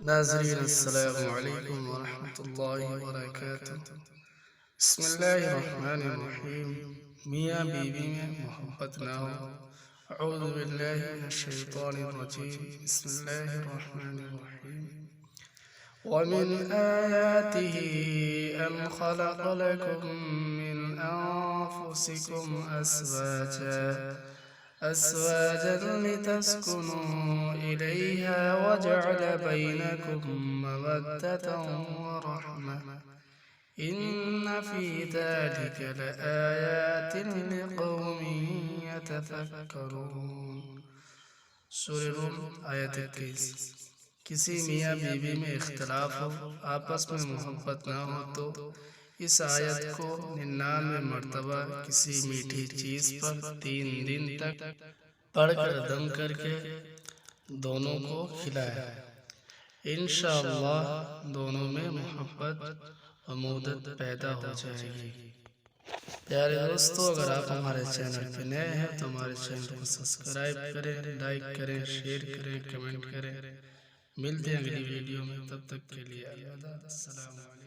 नाज़रीन अस्सलामु अलैकुम व रहमतुल्लाहि व बरकातुहू। बिस्मिल्लाहिर्रहमानिर्रहीम। मियाँ बीवी में मोहब्बत ना हो। अऊज़ु बिल्लाहि मिनश शैतानिर रजीम। बिस्मिल्लाहिर्रहमानिर्रहीम। व मिन आयातिही अन खलक़ लकुम मिन अनफुसिकुम أزواجا لتسكنوا إليها وجعل بينكم مودة ورحمة إن في ذلك لآيات لقوم يتفكرون। सूरह रूम आयत 21। किसी मियाँ बीवी में इख्तिलाफ हो, आपस में मोहब्बत ना हो तो इस आयत को 99 मरतबा किसी मीठी चीज पर 3 दिन तक पढ़कर दम करके दोनों को खिलाया। इंशाअल्लाह दोनों में मोहब्बत और मुवद्दत पैदा हो जाएगी। प्यारे दोस्तों, अगर आप हमारे चैनल पे नए हैं तो हमारे चैनल को सब्सक्राइब करें, लाइक करें, शेयर करें, कमेंट करें। मिलते हैं अगली वीडियो में, तब तक के लिए अलविदा। अस्सलाम वालेकुम।